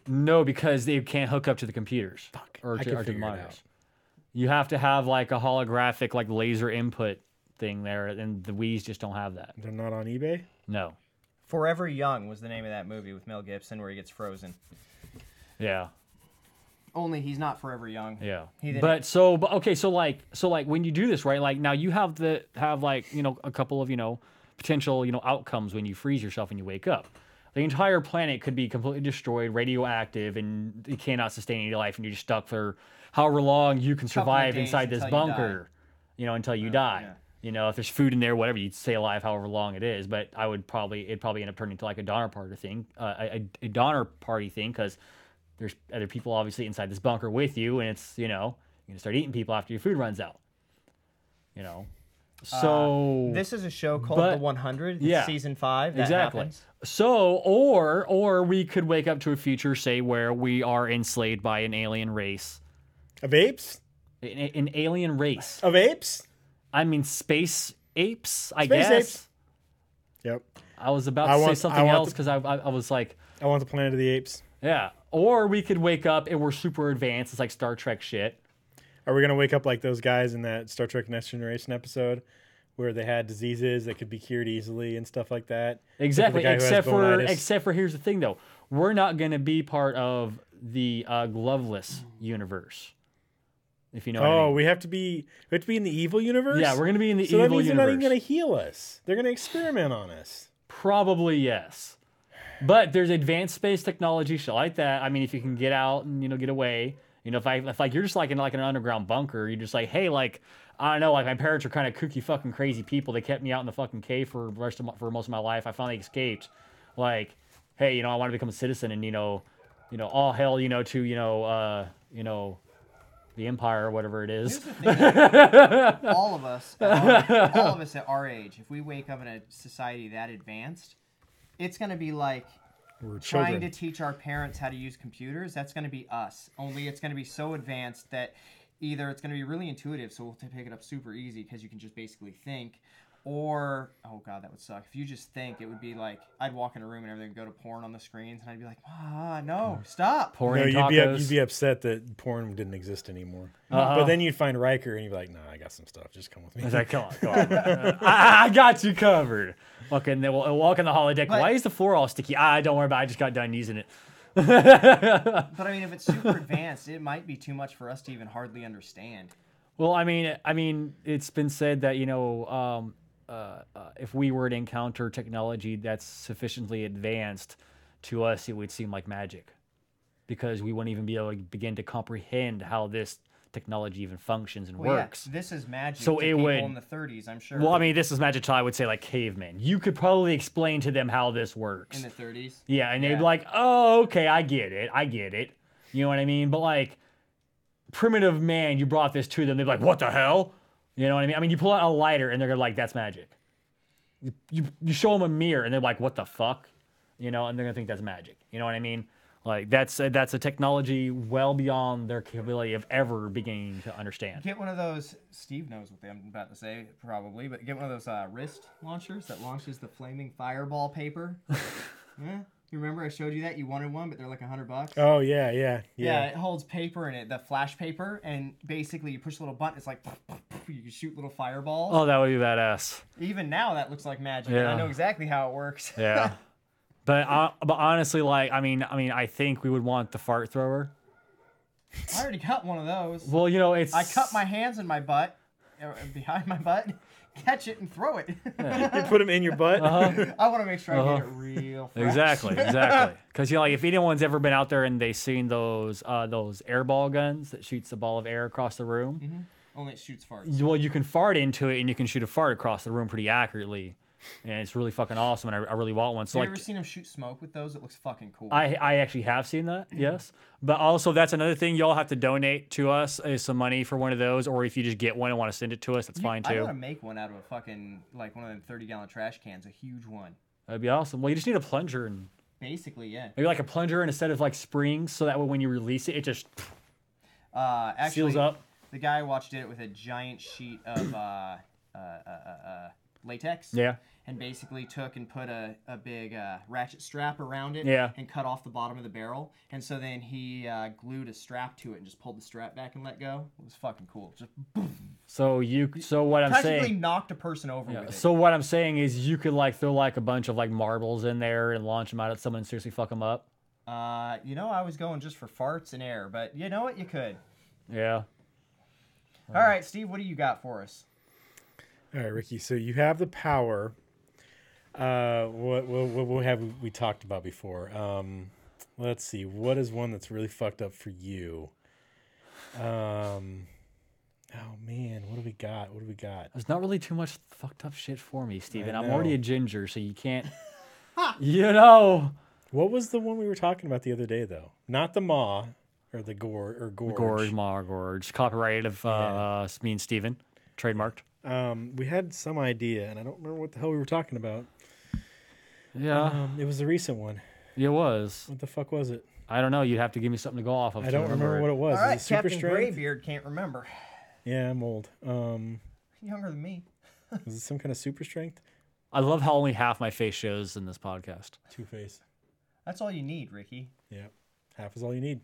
No, because they can't hook up to the computers or I to can the figure it monitors. out. You have to have like a holographic like laser input thing there, and the Wii's just don't have that. They're not on eBay? No. Forever Young was the name of that movie with Mel Gibson where he gets frozen. Yeah. Only he's not forever young. Yeah. He didn't- But okay, so like when you do this, right? Like now you have like, a couple of, potential, outcomes when you freeze yourself and you wake up. The entire planet could be completely destroyed, radioactive, and it cannot sustain any life, and you're just stuck for however long you can survive days inside this until you bunker, until you die. If there's food in there, whatever, you'd stay alive however long it is. But it'd probably end up turning into like a Donner Party thing, because there's other people obviously inside this bunker with you, and it's, you're going to start eating people after your food runs out. So this is a show called but- The 100. It's yeah. season 5. That exactly. happens. So, or we could wake up to a future, say, where we are enslaved by an alien race. Of apes? An alien race. Of apes? I mean, space apes, I Space guess. apes. Yep. I was about I to say want- something I want else the- because I was like, I want the Planet of the Apes. yeah. Or we could wake up and we're super advanced. It's like Star Trek shit. Are we going to wake up like those guys in that Star Trek Next Generation episode where they had diseases that could be cured easily and stuff like that? Exactly. the guy who has bonitis. Except for here's the thing though, we're not going to be part of the Gloveless universe. If you know what I mean. We have to be in the evil universe? Yeah, we're going to be in the so evil that means universe. they're not even going to heal us. They're going to experiment on us. Probably yes. But there's advanced space technology, shit like that. I mean, if you can get out and get away, if like you're just like in like an underground bunker, you're just like, hey, like I don't know, like my parents are kind of kooky, fucking crazy people. They kept me out in the fucking cave for most of my life. I finally escaped. Like, hey, I want to become a citizen, and all hell, to the empire or whatever it is. Here's the thing. all of us at our age, if we wake up in a society that advanced, it's going to be like We're trying children. to teach our parents how to use computers. That's going to be us. Only it's going to be so advanced that either it's going to be really intuitive, so we'll pick it up super easy because you can just basically think, or, oh God, that would suck. If you just think, it would be like, I'd walk in a room and everything would go to porn on the screens, and I'd be like, no, stop. Porn No, and you'd tacos. be upset that porn didn't exist anymore. But then you'd find Riker and you'd be like, nah, I got some stuff. Just come with me. It's like, come on. I got you covered. Fucking, we'll walk in the holodeck. But- Why is the floor all sticky? Don't worry about it. I just got done using it. But I mean, if it's super advanced, it might be too much for us to even hardly understand. Well, I mean, it's been said that if we were to encounter technology that's sufficiently advanced, to us it would seem like magic, because we wouldn't even be able to begin to comprehend how this technology even functions and Well, works. Yeah, this is magic So to it people would- in the 30s, I'm sure. Well, I mean, this is magic till I would say like cavemen. You could probably explain to them how this works. in the 30s. Yeah, and they'd Yeah. be like, "Oh, okay, I get it. You know what I mean? But like, primitive man, you brought this to them. They'd be like, "What the hell?" You know what I mean? I mean, you pull out a lighter, and they're gonna like, "That's magic." You show them a mirror, and they're like, "What the fuck?" You know, and they're gonna think that's magic. You know what I mean? Like that's a technology well beyond their capability of ever beginning to understand. Get one of those. Steve knows what I'm about to say, probably, but get one of those wrist launchers that launches the flaming fireball paper. Yeah, you remember I showed you that? You wanted one, but they're like $100. Oh yeah. Yeah, it holds paper in it, the flash paper, and basically you push a little button. It's like you can shoot little fireballs. Oh, that would be badass. Even now, that looks like magic. And Yeah. I know exactly how it works. Yeah. But honestly, like, I mean, I think we would want the fart thrower. I already got one of those. Well, you know, it's I cut my hands in my butt, behind my butt, catch it and throw it. You put them in your butt. I want to make sure I get it real fresh. Exactly. Because you know, like if anyone's ever been out there and they've seen those airball guns that shoots the ball of air across the room, Only it shoots farts. well, you can fart into it and you can shoot a fart across the room pretty accurately, and it's really fucking awesome. And I really want one. So Have you like, ever seen them shoot smoke with those? It looks fucking cool. I actually have seen that, yes. But also, that's another thing. Y'all have to donate to us some money for one of those, or if you just get one and want to send it to us, that's fine I too. want to make one out of a fucking, like one of them 30-gallon trash cans, a huge one. That'd be awesome. Well, you just need a plunger and Basically, yeah. maybe like a plunger and a set of like springs, so that way when you release it, it just Actually, seals up. The guy I watched did it with a giant sheet of latex. Yeah. And basically took and put a big ratchet strap around it. Yeah. And cut off the bottom of the barrel. And so then he glued a strap to it and just pulled the strap back and let go. It was fucking cool. Just So what I'm practically saying. knocked a person over with it. So what I'm saying is you could like throw like a bunch of like marbles in there and launch them out at someone and seriously fuck them up. You know, I was going just for farts and air, but you know what? You could. Yeah. All right, Steve, what do you got for us? All right, Ricky. So you have the power. What have we talked about before? Let's see. What is one that's really fucked up for you? Oh man, what do we got? There's not really too much fucked up shit for me, Steven. I I'm know. already a ginger, so you can't. You know. What was the one we were talking about the other day, though? Not the maw or the gorge. Gorge. Copyrighted of me and Steven. Trademarked. We had some idea, and I don't remember what the hell we were talking about. Yeah. It was a recent one. It was. What the fuck was it? I don't know. You'd have to give me something to go off of. I don't remember what it was. All right, Was it super Captain strength? Graybeard can't remember. Yeah, I'm old. Younger than me. Was it some kind of super strength? I love how only half my face shows in this podcast. Two-Face. That's all you need, Ricky. Yeah, half is all you need.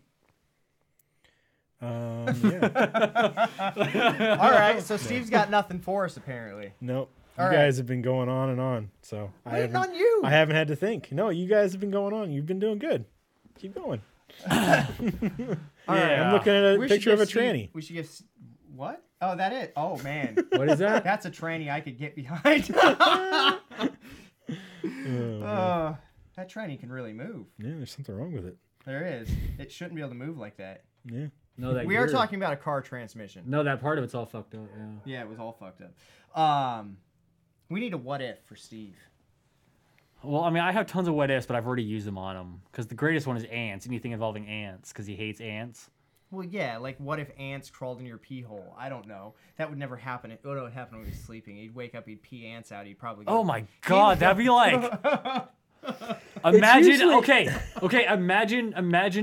Yeah. All right, so Steve's got nothing for us apparently. Nope. You All right. guys have been going on and on, so Waiting on you. I haven't had to think. No, you guys have been going on. You've been doing good. Keep going. All right. I'm looking at a We should picture of a give Steve- tranny. We should give. What? Oh, that it. Oh man, What is that? that's a tranny I could get behind. That tranny can really move. Yeah, there's something wrong with it. There is. It shouldn't be able to move like that. Yeah. No, that We are gear- talking about a car transmission. No, that part of it's all fucked up. Yeah. Yeah, it was all fucked up. We need a what if for Steve. Well, I mean, I have tons of what ifs, but I've already used them on him. Because the greatest one is ants. Anything involving ants, because he hates ants. Well, yeah, like what if ants crawled in your pee hole? I don't know. That would never happen. It would happen when he was sleeping. He'd wake up, he'd pee ants out. He'd probably. Oh my god, that'd be like. Imagine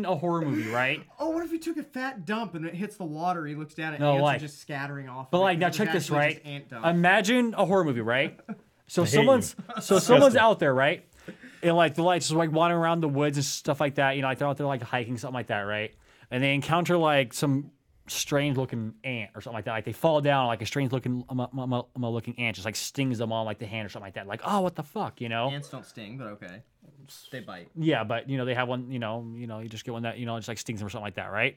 a horror movie, right? Oh, what if he took a fat dump and it hits the water? He looks down at No, ants like- are just scattering off. But of it, like, now it was check this, actually right? just ant dump. Imagine a horror movie, right? So hate someone's you. someone's out there, right? And like they're like just like wandering around the woods and stuff like that. You know, like they're out there like hiking, something like that, right? And they encounter like some strange looking ant or something like that. Like they fall down, like a strange looking looking ant just like stings them on like the hand or something like that. Like, oh, what the fuck, you know? Ants don't sting, but okay, they bite. Yeah, but you know, they have one, you just get one that, just like stings him or something like that, right?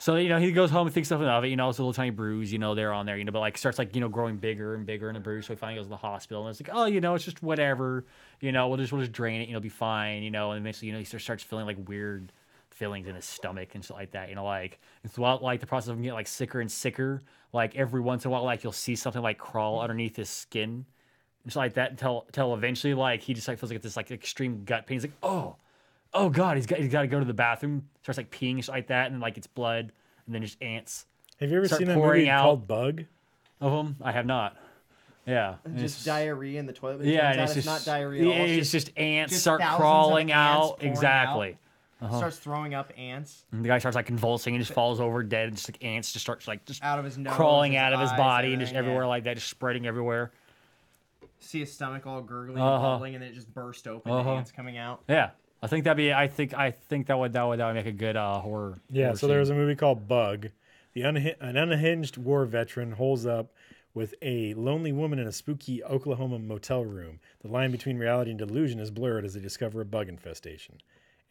So, he goes home and thinks something of it, it's a little tiny bruise, they're on there, but like starts like, growing bigger and bigger in the bruise. So he finally goes to the hospital and it's like, oh, it's just whatever, we'll just drain it, be fine, and eventually, he starts feeling like weird fillings in his stomach and shit like that. You know, like it's throughout like the process of him getting like sicker and sicker. Like every once in a while, like you'll see something like crawl underneath his skin and shit like that until eventually like he just like feels like this like extreme gut pain. He's like, oh god, he's got to go to the bathroom. Starts like peeing and shit like that, and then like it's blood, and then just ants. Have you ever Start seen that pouring movie out. called Bug? Of them, I have not. Yeah, and Just it's- diarrhea in the toilet. Yeah, Turns and out it's just not diarrhea. Yeah, at all. it's just ants just start thousands of crawling ants out. pouring Exactly. Starts throwing up ants And the guy starts like convulsing and just falls over dead. And just like ants just starts like just out of his nose, crawling out of his eyes, body and just everything, everywhere yeah. like that, just spreading everywhere. See his stomach all gurgling, and Uh-huh. bubbling, and then it just burst open. And ants coming out. Yeah, I think that'd be. I think that would make a good horror. Yeah, horror so there was scene. a movie called Bug. An unhinged war veteran holds up with a lonely woman in a spooky Oklahoma motel room. The line between reality and delusion is blurred as they discover a bug infestation.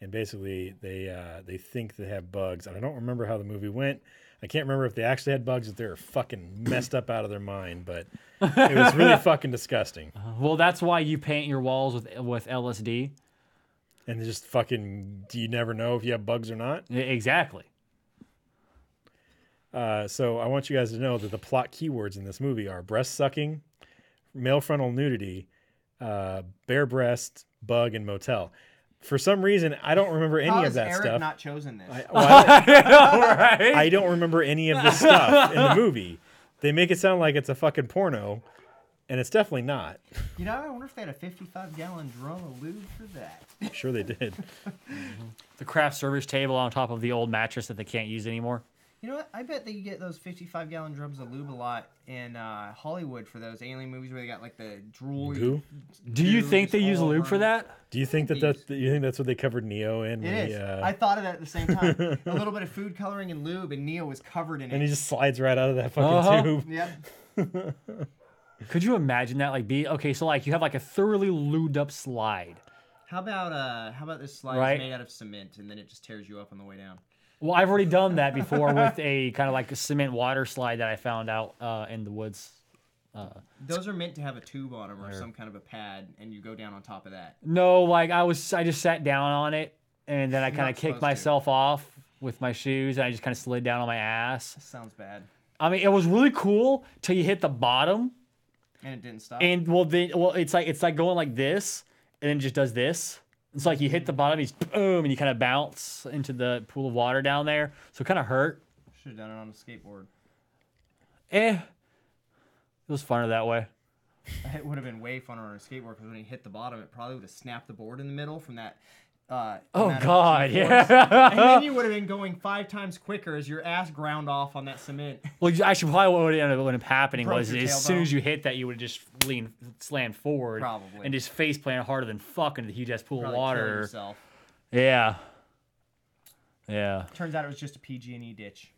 And basically, they think they have bugs. And I don't remember how the movie went. I can't remember if they actually had bugs, if they were fucking messed up out of their mind. But it was really fucking disgusting. Well, that's why you paint your walls with LSD. And just fucking, do you never know if you have bugs or not? Exactly. So I want you guys to know that the plot keywords in this movie are breast sucking, male frontal nudity, bare breast, bug, and motel. For some reason, I don't remember any How of has that Eric stuff. not chosen this? I don't remember any of this stuff in the movie. They make it sound like it's a fucking porno, and it's definitely not. You know, I wonder if they had a 55-gallon drum of lube for that. I'm sure they did. The craft service table on top of the old mattress that they can't use anymore. You know what? I bet they get those 55-gallon drums of lube a lot in Hollywood for those alien movies where they got like the drool. Goo? Do you Dude, think just they use all lube over for him. that? Do you think that's what they covered Neo in? When It he, is. I thought of that at the same time. A little bit of food coloring and lube, and Neo was covered in and he it. just slides right out of that fucking tube. Yep. Could you imagine that? Like, okay, so like you have like a thoroughly lubed up slide. How about this slide Right. is made out of cement, and then it just tears you up on the way down? Well, I've already done that before with a kind of like a cement water slide that I found out in the woods. Those are meant to have a tube on them or some kind of a pad, and you go down on top of that. No, like I just sat down on it and then I You're kind not of kicked supposed to. myself off with my shoes and I just kind of slid down on my ass. Sounds bad. I mean, it was really cool till you hit the bottom, And it didn't stop. and it's like going like this, and then it just does this. It's like you hit the bottom, you just boom, and you kind of bounce into the pool of water down there. So it kind of hurt. Should have done it on a skateboard. It was funner that way. It would have been way funner on a skateboard because when he hit the bottom, it probably would have snapped the board in the middle from that. Oh amount of God, G-force. yeah. And then you would have been going 5 times quicker as your ass ground off on that cement. Well, actually, probably what would end up happening Broke was your as soon tailbone. as you hit that, you would have just slammed forward, Probably. and just face planted harder than fucking the huge ass pool of Probably kill water. yourself. Yeah, yeah. Turns out it was just a PG&E ditch.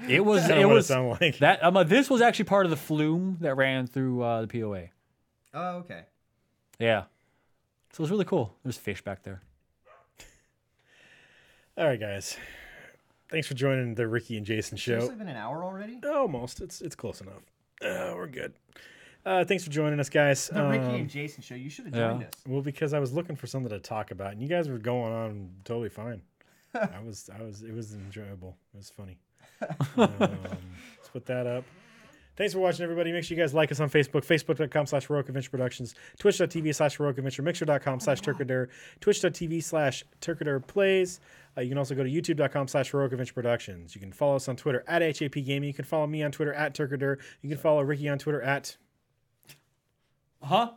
It was. Kinda It what was it sounded like. that. This was actually part of the flume that ran through the POA. Oh, okay. Yeah. So it was really cool. There's fish back there. All right, guys. Thanks for joining the Ricky and Jason show. Seriously, been an hour already? Almost. It's close enough. We're good. Thanks for joining us, guys. The Ricky and Jason show. You should have joined us. Well, because I was looking for something to talk about, and you guys were going on totally fine. It was enjoyable. It was funny. Let's put that up. Thanks for watching, everybody. Make sure you guys like us on Facebook, facebook.com/Heroic Adventure Productions, twitch.tv/Heroic Adventure, mixer.com/Turkadur, twitch.tv/Turkadur Plays. You can also go to youtube.com/Heroic Adventure Productions. You can follow us on Twitter at HAP Gaming. You can follow me on Twitter at Turkadur. You can follow Ricky on Twitter at... Huh?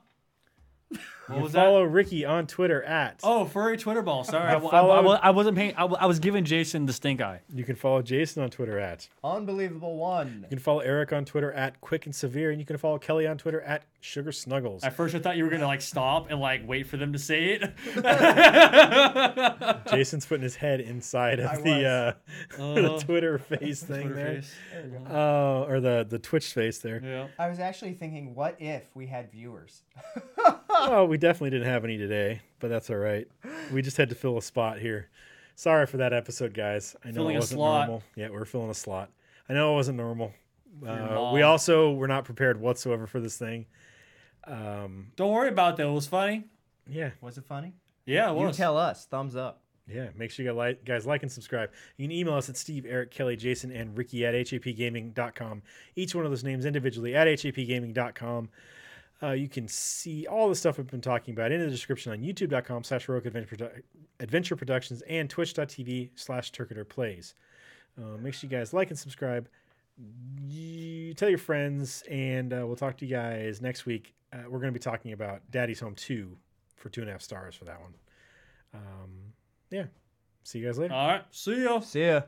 You can follow Ricky on Twitter at... Oh, furry Twitter ball. Sorry. I wasn't paying. I was giving Jason the stink eye. You can follow Jason on Twitter at... Unbelievable one. You can follow Eric on Twitter at Quick and Severe, and you can follow Kelly on Twitter at Sugar Snuggles. At first, I thought you were gonna like stop and like wait for them to say it. Jason's putting his head inside of the Twitter face thing Twitter there. face. Oh, or the Twitch face there. Yeah. I was actually thinking, what if we had viewers? Oh, we definitely didn't have any today, but that's all right. We just had to fill a spot here. Sorry for that episode, guys. I know Filling it a wasn't slot. normal. Yeah, we're filling a slot. I know it wasn't normal. mom. We also were not prepared whatsoever for this thing. Don't worry about that. It was funny. Yeah, Was it funny? Yeah, it You was. tell us. Thumbs up. Yeah, make sure you guys like and subscribe. You can email us at Steve, Eric, Kelly, Jason, and Ricky at hapgaming.com. Each one of those names individually at hapgaming.com. You can see all the stuff we've been talking about in the description on youtube.com/Heroic Adventure Productions and twitch.tv/TurketerPlays. Make sure you guys like and subscribe. Tell your friends, and we'll talk to you guys next week. We're going to be talking about Daddy's Home 2 for 2.5 stars for that one. Yeah. See you guys later. All right. See ya. See ya.